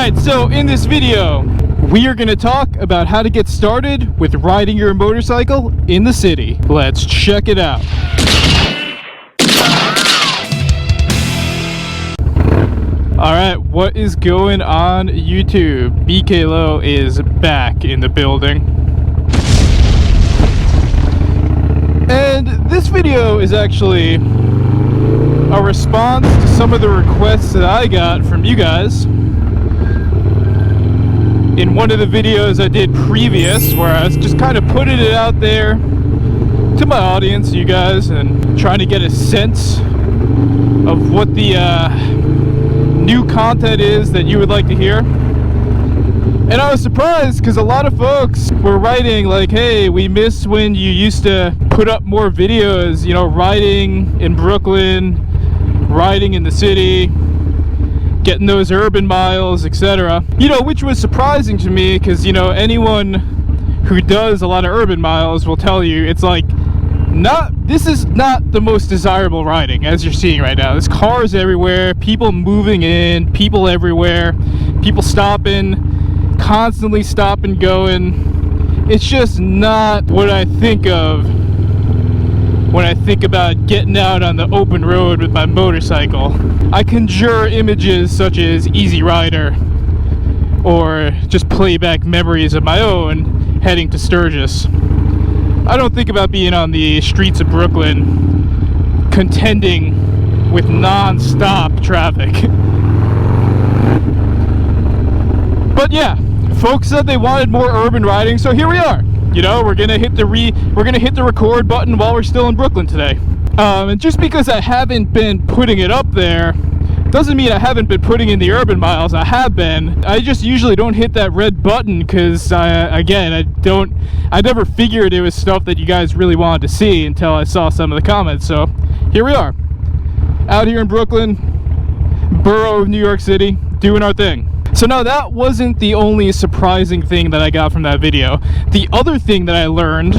Alright, so in this video, we are going to talk about how to get started with riding your motorcycle in the city. Let's check it out. Alright, what is going on YouTube? BKLO is back in the building. And this video is actually a response to some of the requests that I got from you guys in one of the videos I did previous, where I was just kind of putting it out there to my audience, you guys, and trying to get a sense of what the new content is that you would like to hear. And I was surprised because a lot of folks were writing like, hey, we miss when you used to put up more videos, you know, riding in Brooklyn, riding in the city, getting those urban miles, etc. You know, which was surprising to me because, you know, anyone who does a lot of urban miles will tell you it's like, this is not the most desirable riding, as you're seeing right now. There's cars everywhere, people moving in, people everywhere, people stopping, constantly stopping, going. It's just not what I think of when I think about getting out on the open road with my motorcycle. I conjure images such as Easy Rider, or just playback memories of my own heading to Sturgis. I don't think about being on the streets of Brooklyn contending with non-stop traffic. But yeah, folks said they wanted more urban riding, so here we are. You know, we're gonna hit the record button while we're still in Brooklyn today. And just because I haven't been putting it up there doesn't mean I haven't been putting in the urban miles. I have been. I just usually don't hit that red button because, again, I never figured it was stuff that you guys really wanted to see until I saw some of the comments. So here we are, out here in Brooklyn, borough of New York City, doing our thing. So now that wasn't the only surprising thing that I got from that video. The other thing that I learned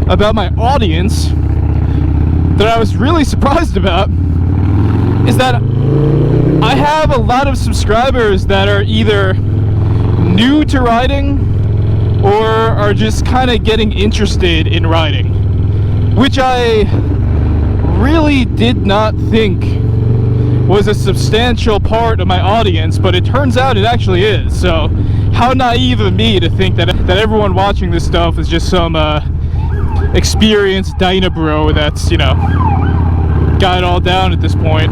about my audience that I was really surprised about is that I have a lot of subscribers that are either new to riding or are just kind of getting interested in riding, which I really did not think was a substantial part of my audience, but it turns out it actually is. So how naive of me to think that everyone watching this stuff is just some experienced Dyna bro that's, you know, got it all down at this point.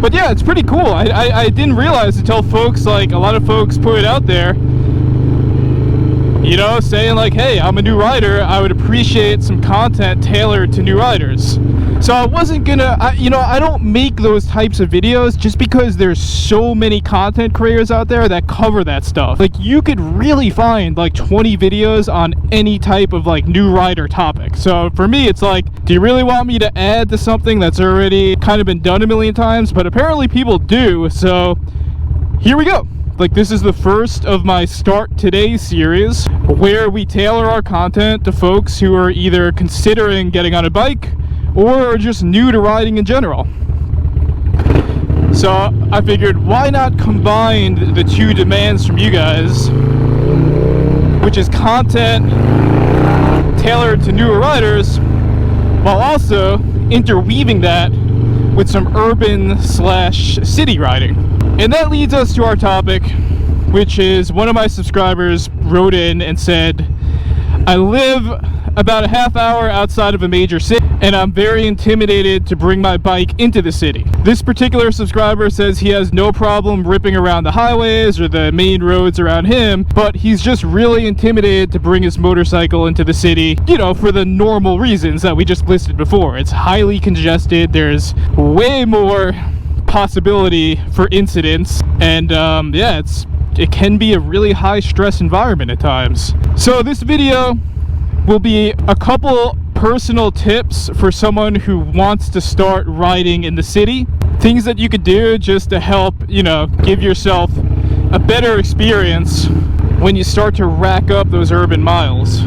But yeah, it's pretty cool. I didn't realize until folks, like a lot of folks put it out there, you know, saying like, hey, I'm a new rider, I would appreciate some content tailored to new riders. So I wasn't gonna, you know, I don't make those types of videos just because there's so many content creators out there that cover that stuff. Like, you could really find like 20 videos on any type of like new rider topic. So for me, it's like, do you really want me to add to something that's already kind of been done a million times? But apparently people do, so here we go. Like, this is the first of my Start Today series where we tailor our content to folks who are either considering getting on a bike or are just new to riding in general. So I figured, why not combine the two demands from you guys, which is content tailored to newer riders, while also interweaving that with some urban / city riding. And that leads us to our topic, which is one of my subscribers wrote in and said, I live about a half hour outside of a major city, and I'm very intimidated to bring my bike into the city. This particular subscriber says he has no problem ripping around the highways or the main roads around him, but he's just really intimidated to bring his motorcycle into the city, you know, for the normal reasons that we just listed before. It's highly congested, there's way more possibility for incidents, and yeah, it can be a really high stress environment at times. So this video will be a couple personal tips for someone who wants to start riding in the city. Things that you could do just to help, you know, give yourself a better experience when you start to rack up those urban miles.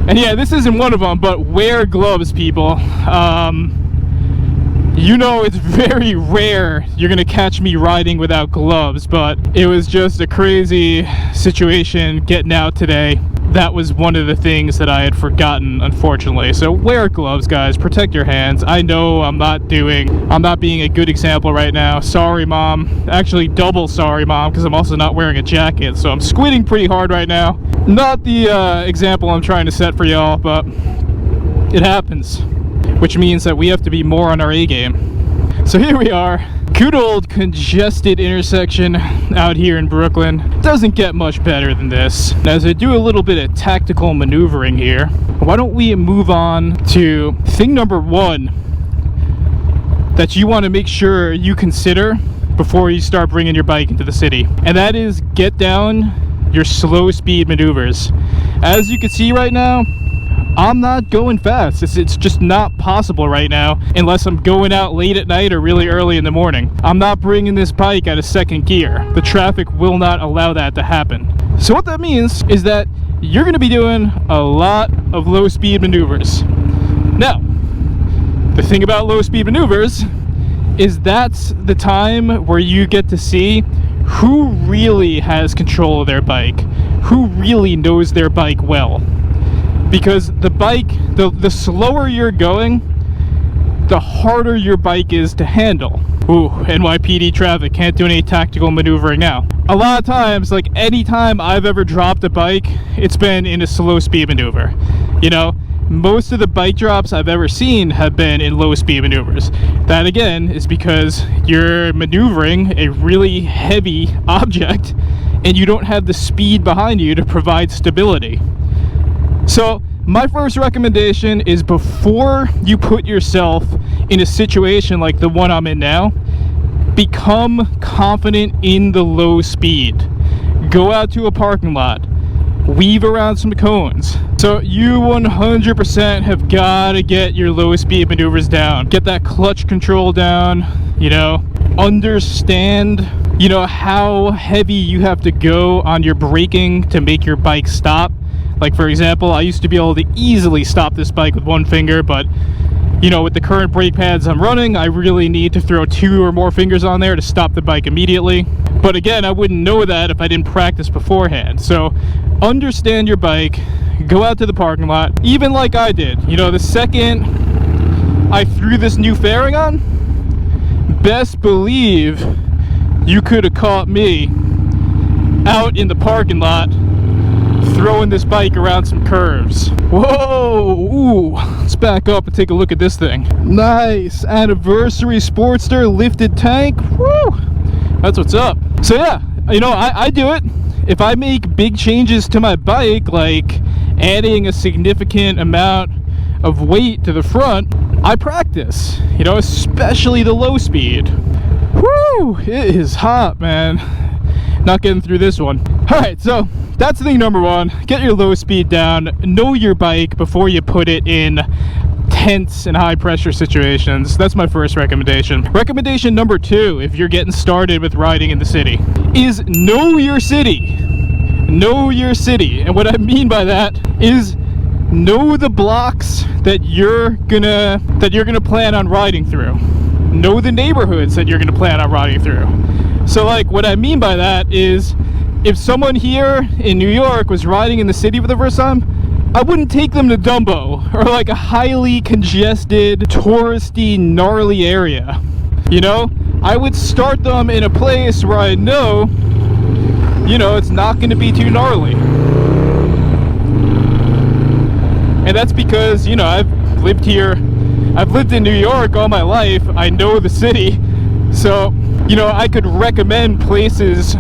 And yeah, this isn't one of them, but wear gloves, people. You know, it's very rare you're gonna catch me riding without gloves, but it was just a crazy situation getting out today. That was one of the things that I had forgotten, unfortunately. So wear gloves, guys. Protect your hands. I know I'm not being a good example right now. Sorry, Mom. Actually, double sorry, Mom, because I'm also not wearing a jacket. So I'm squinting pretty hard right now. Not the example I'm trying to set for y'all, but it happens. Which means that we have to be more on our A game. So here we are. Good old congested intersection out here in Brooklyn. Doesn't get much better than this. As I do a little bit of tactical maneuvering here, why don't we move on to thing number one that you want to make sure you consider before you start bringing your bike into the city. And that is get down your slow speed maneuvers. As you can see right now, I'm not going fast. It's just not possible right now unless I'm going out late at night or really early in the morning. I'm not bringing this bike out of second gear. The traffic will not allow that to happen. So what that means is that you're going to be doing a lot of low speed maneuvers. Now, the thing about low speed maneuvers is that's the time where you get to see who really has control of their bike, who really knows their bike well. Because the bike, the slower you're going, the harder your bike is to handle. Ooh, NYPD traffic, can't do any tactical maneuvering now. A lot of times, like any time I've ever dropped a bike, it's been in a slow speed maneuver. You know, most of the bike drops I've ever seen have been in low speed maneuvers. That again is because you're maneuvering a really heavy object and you don't have the speed behind you to provide stability. So my first recommendation is before you put yourself in a situation like the one I'm in now, become confident in the low speed. Go out to a parking lot, weave around some cones. So you 100% have got to get your low speed maneuvers down. Get that clutch control down, you know, understand, you know, how heavy you have to go on your braking to make your bike stop. Like for example, I used to be able to easily stop this bike with one finger, but you know, with the current brake pads I'm running, I really need to throw 2 or more fingers on there to stop the bike immediately. But again, I wouldn't know that if I didn't practice beforehand. So understand your bike, go out to the parking lot, even like I did. You know, the second I threw this new fairing on, best believe you could have caught me out in the parking lot throwing this bike around some curves. Whoa, ooh, let's back up and take a look at this thing. Nice anniversary Sportster lifted tank. Woo, that's what's up. So yeah, you know, I do it. If I make big changes to my bike, like adding a significant amount of weight to the front, I practice, you know, especially the low speed. Woo, it is hot, man. Not getting through this one. All right, so that's thing number one. Get your low speed down. Know your bike before you put it in tense and high pressure situations. That's my first recommendation. Recommendation number two, if you're getting started with riding in the city, is know your city. Know your city. And what I mean by that is know the blocks that you're gonna plan on riding through. Know the neighborhoods that you're gonna plan on riding through. So like what I mean by that is, if someone here in New York was riding in the city for the first time, I wouldn't take them to Dumbo or like a highly congested, touristy, gnarly area. You know, I would start them in a place where I know, you know, it's not going to be too gnarly. And that's because, you know, I've lived in New York all my life. I know the city. So, you know, I could recommend places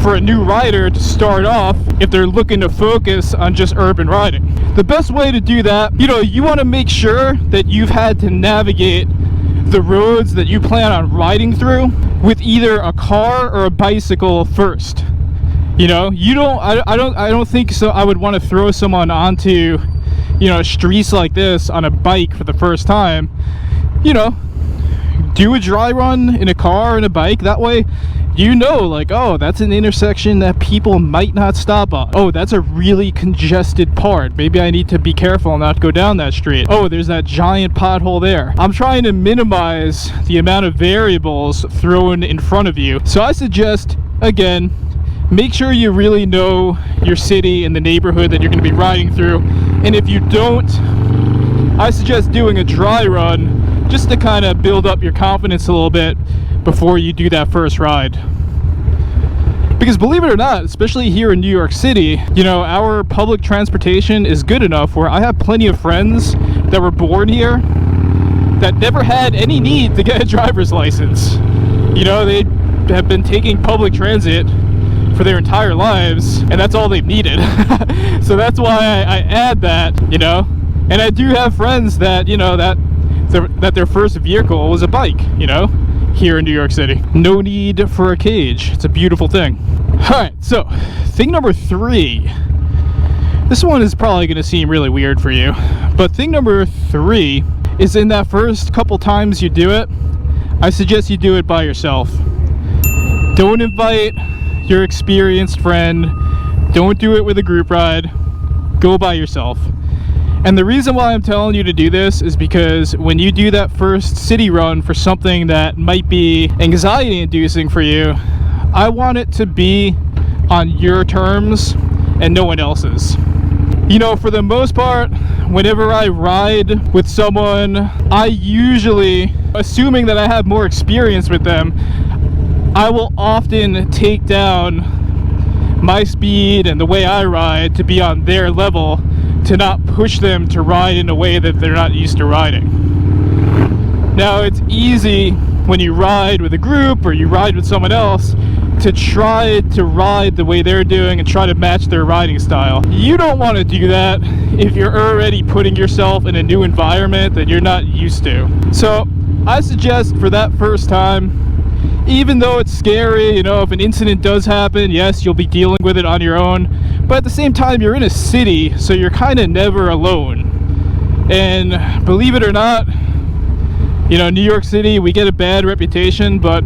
for a new rider to start off if they're looking to focus on just urban riding. The best way to do that, you know, you want to make sure that you've had to navigate the roads that you plan on riding through with either a car or a bicycle first. You know, I don't think so. I would want to throw someone onto, you know, streets like this on a bike for the first time. You know, do a dry run in a car and a bike. That way you know, like, oh, that's an intersection that people might not stop on. Oh, that's a really congested part. Maybe I need to be careful and not go down that street. Oh, there's that giant pothole there. I'm trying to minimize the amount of variables thrown in front of you. So I suggest, again, make sure you really know your city and the neighborhood that you're going to be riding through. And if you don't, I suggest doing a dry run just to kind of build up your confidence a little bit before you do that first ride. Because believe it or not, especially here in New York City, you know, our public transportation is good enough where I have plenty of friends that were born here that never had any need to get a driver's license. You know, they have been taking public transit for their entire lives, and that's all they've needed. So that's why I add that, you know. And I do have friends that, you know, that their first vehicle was a bike, you know, here in New York City. No need for a cage. It's a beautiful thing. Alright, so thing number 3. This one is probably going to seem really weird for you, but thing number 3 is in that first couple times you do it, I suggest you do it by yourself. Don't invite your experienced friend. Don't do it with a group ride. Go by yourself. And the reason why I'm telling you to do this is because when you do that first city run for something that might be anxiety inducing for you, I want it to be on your terms and no one else's. You know, for the most part, whenever I ride with someone, I usually, assuming that I have more experience with them, I will often take down my speed and the way I ride to be on their level, to not push them to ride in a way that they're not used to riding. Now, it's easy when you ride with a group or you ride with someone else to try to ride the way they're doing and try to match their riding style. You don't want to do that if you're already putting yourself in a new environment that you're not used to. So I suggest for that first time, even though it's scary, you know, if an incident does happen, yes, you'll be dealing with it on your own, but at the same time, you're in a city, so you're kind of never alone. And believe it or not, you know, New York City, we get a bad reputation, but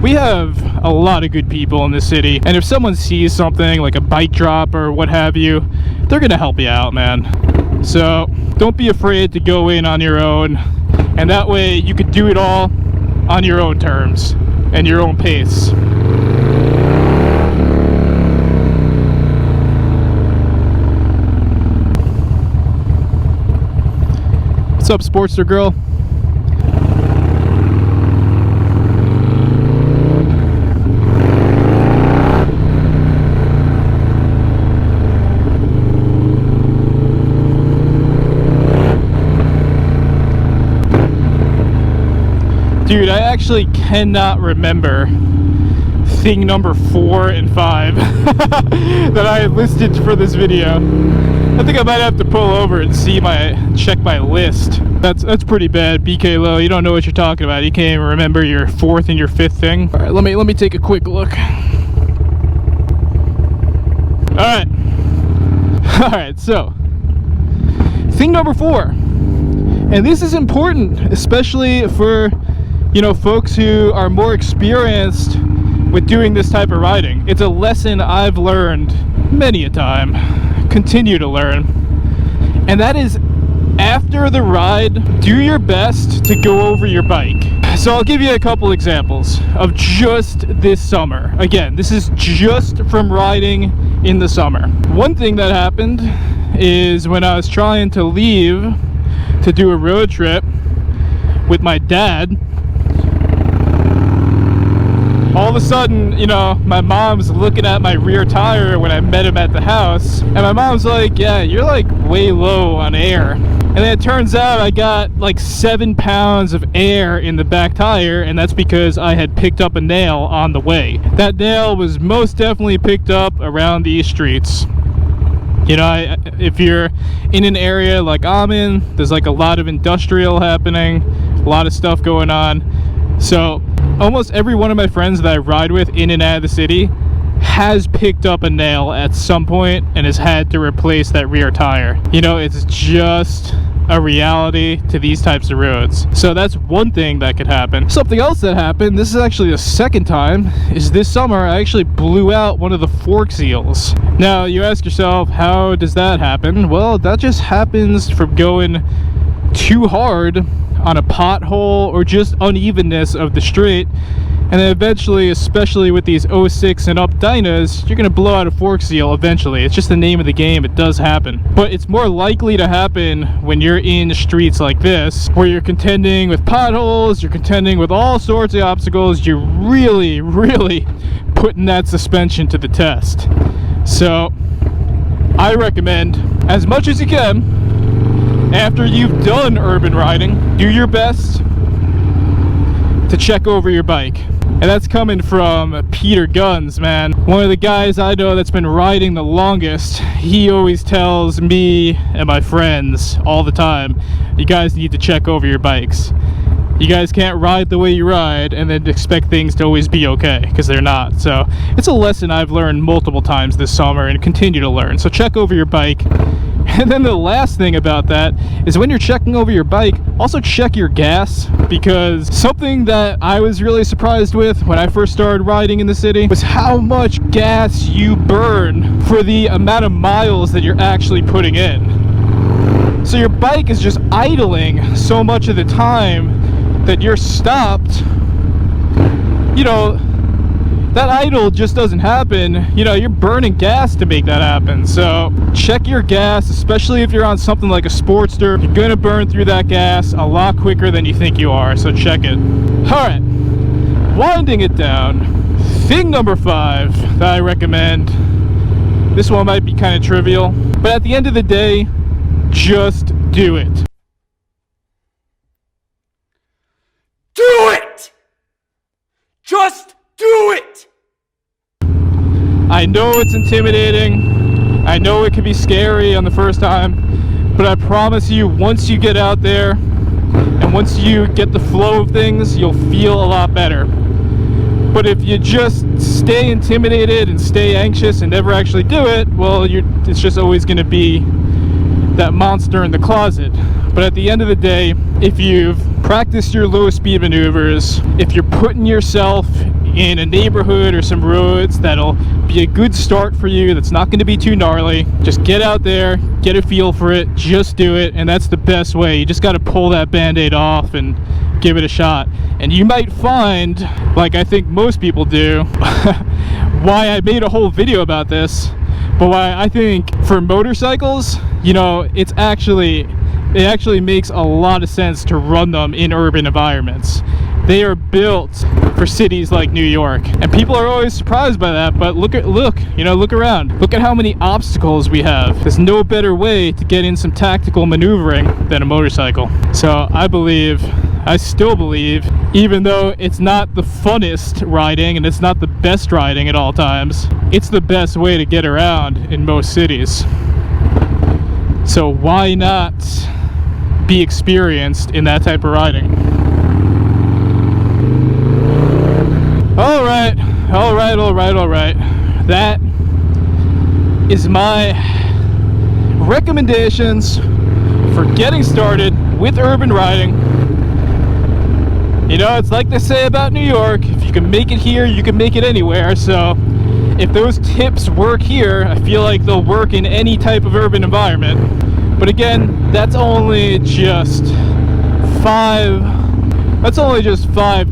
we have a lot of good people in this city. And if someone sees something like a bike drop or what have you, they're gonna help you out, man. So don't be afraid to go in on your own, and that way you could do it all on your own terms and your own pace. What's up, Sportster girl? Dude, I actually cannot remember thing number 4 and 5 that I listed for this video. I think I might have to pull over and check my list. That's pretty bad, BK Low. You don't know what you're talking about. You can't even remember your 4th and your 5th thing. All right, let me take a quick look. All right, so thing number 4, and this is important, especially for, you know, folks who are more experienced with doing this type of riding. It's a lesson I've learned many a time, continue to learn, and that is, after the ride, do your best to go over your bike. So I'll give you a couple examples of just this summer. Again, this is just from riding in the summer. One thing that happened is when I was trying to leave to do a road trip with my dad, all of a sudden, you know, my mom's looking at my rear tire when I met him at the house, and my mom's like, yeah, you're like way low on air. And then it turns out I got like 7 pounds of air in the back tire, and that's because I had picked up a nail on the way. That nail was most definitely picked up around these streets. You know, if you're in an area like I'm in, there's like a lot of industrial happening, a lot of stuff going on. So almost every one of my friends that I ride with in and out of the city has picked up a nail at some point and has had to replace that rear tire. You know, it's just a reality to these types of roads. So that's one thing that could happen. Something else that happened, this is actually the second time, is this summer I actually blew out one of the fork seals. Now you ask yourself, how does that happen? Well, that just happens from going too hard on a pothole or just unevenness of the straight, and then eventually, especially with these 06 and up Dynas, you're gonna blow out a fork seal eventually. It's just the name of the game. It does happen, but it's more likely to happen when you're in streets like this, where you're contending with potholes, you're contending with all sorts of obstacles. You're really putting that suspension to the test. So I recommend, as much as you can, after you've done urban riding, do your best to check over your bike. And that's coming from Peter Gunz, man. One of the guys I know that's been riding the longest. He always tells me and my friends all the time, you guys need to check over your bikes. You guys can't ride the way you ride and then expect things to always be okay, because they're not. So it's a lesson I've learned multiple times this summer and continue to learn. So check over your bike. And then the last thing about that is, when you're checking over your bike, also check your gas, because something that I was really surprised with when I first started riding in the city was how much gas you burn for the amount of miles that you're actually putting in. So your bike is just idling so much of the time that you're stopped. You know, that idle just doesn't happen. You know, you're burning gas to make that happen. So check your gas, especially if you're on something like a Sportster. You're gonna burn through that gas a lot quicker than you think you are, so check it. All right, winding it down, thing number 5 that I recommend. This one might be kind of trivial, but at the end of the day, just do it. Do it! Just do it! I know it's intimidating. I know it can be scary on the first time, but I promise you, once you get out there and once you get the flow of things, you'll feel a lot better. But if you just stay intimidated and stay anxious and never actually do it, well, it's just always going to be that monster in the closet. But at the end of the day, if you've practiced your low speed maneuvers, if you're putting yourself in a neighborhood or some roads that'll be a good start for you, that's not going to be too gnarly, just get out there, get a feel for it, just do it. And that's the best way. You just got to pull that band-aid off and give it a shot. And you might find, like I think most people do, why I made a whole video about this, but why I think for motorcycles, you know, it actually makes a lot of sense to run them in urban environments. They are built for cities like New York, and people are always surprised by that. But look around. Look at how many obstacles we have. There's no better way to get in some tactical maneuvering than a motorcycle. So I still believe, even though it's not the funnest riding and it's not the best riding at all times, it's the best way to get around in most cities. So why not be experienced in that type of riding? All right. That is my recommendations for getting started with urban riding. You know, it's like they say about New York, if you can make it here, you can make it anywhere. So if those tips work here, I feel like they'll work in any type of urban environment. But again, that's only just 5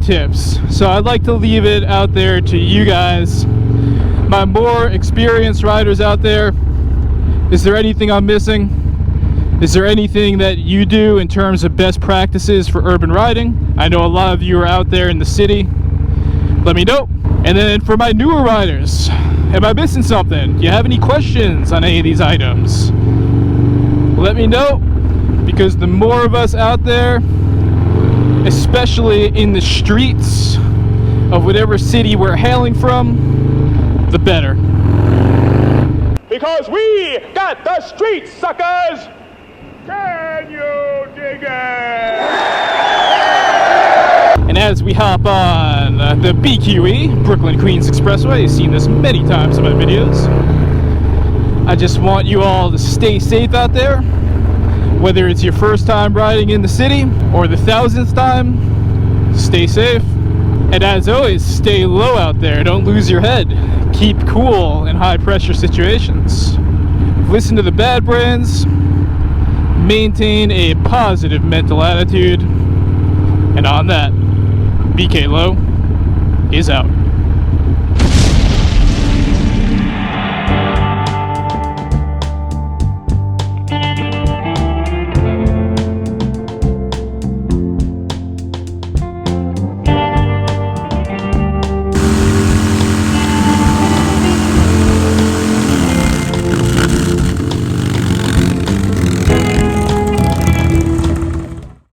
tips. So I'd like to leave it out there to you guys, my more experienced riders out there. Is there anything I'm missing? Is there anything that you do in terms of best practices for urban riding? I know a lot of you are out there in the city. Let me know. And then for my newer riders, am I missing something? Do you have any questions on any of these items? Let me know, because the more of us out there, especially in the streets of whatever city we're hailing from, the better. Because we got the streets, suckers! Can you dig it? And as we hop on the BQE, Brooklyn Queens Expressway, you've seen this many times in my videos, I just want you all to stay safe out there. Whether it's your first time riding in the city or the 1000th time, stay safe. And as always, stay low out there. Don't lose your head. Keep cool in high pressure situations. Listen to the bad brands. Maintain a positive mental attitude. And on that, BK Low is out.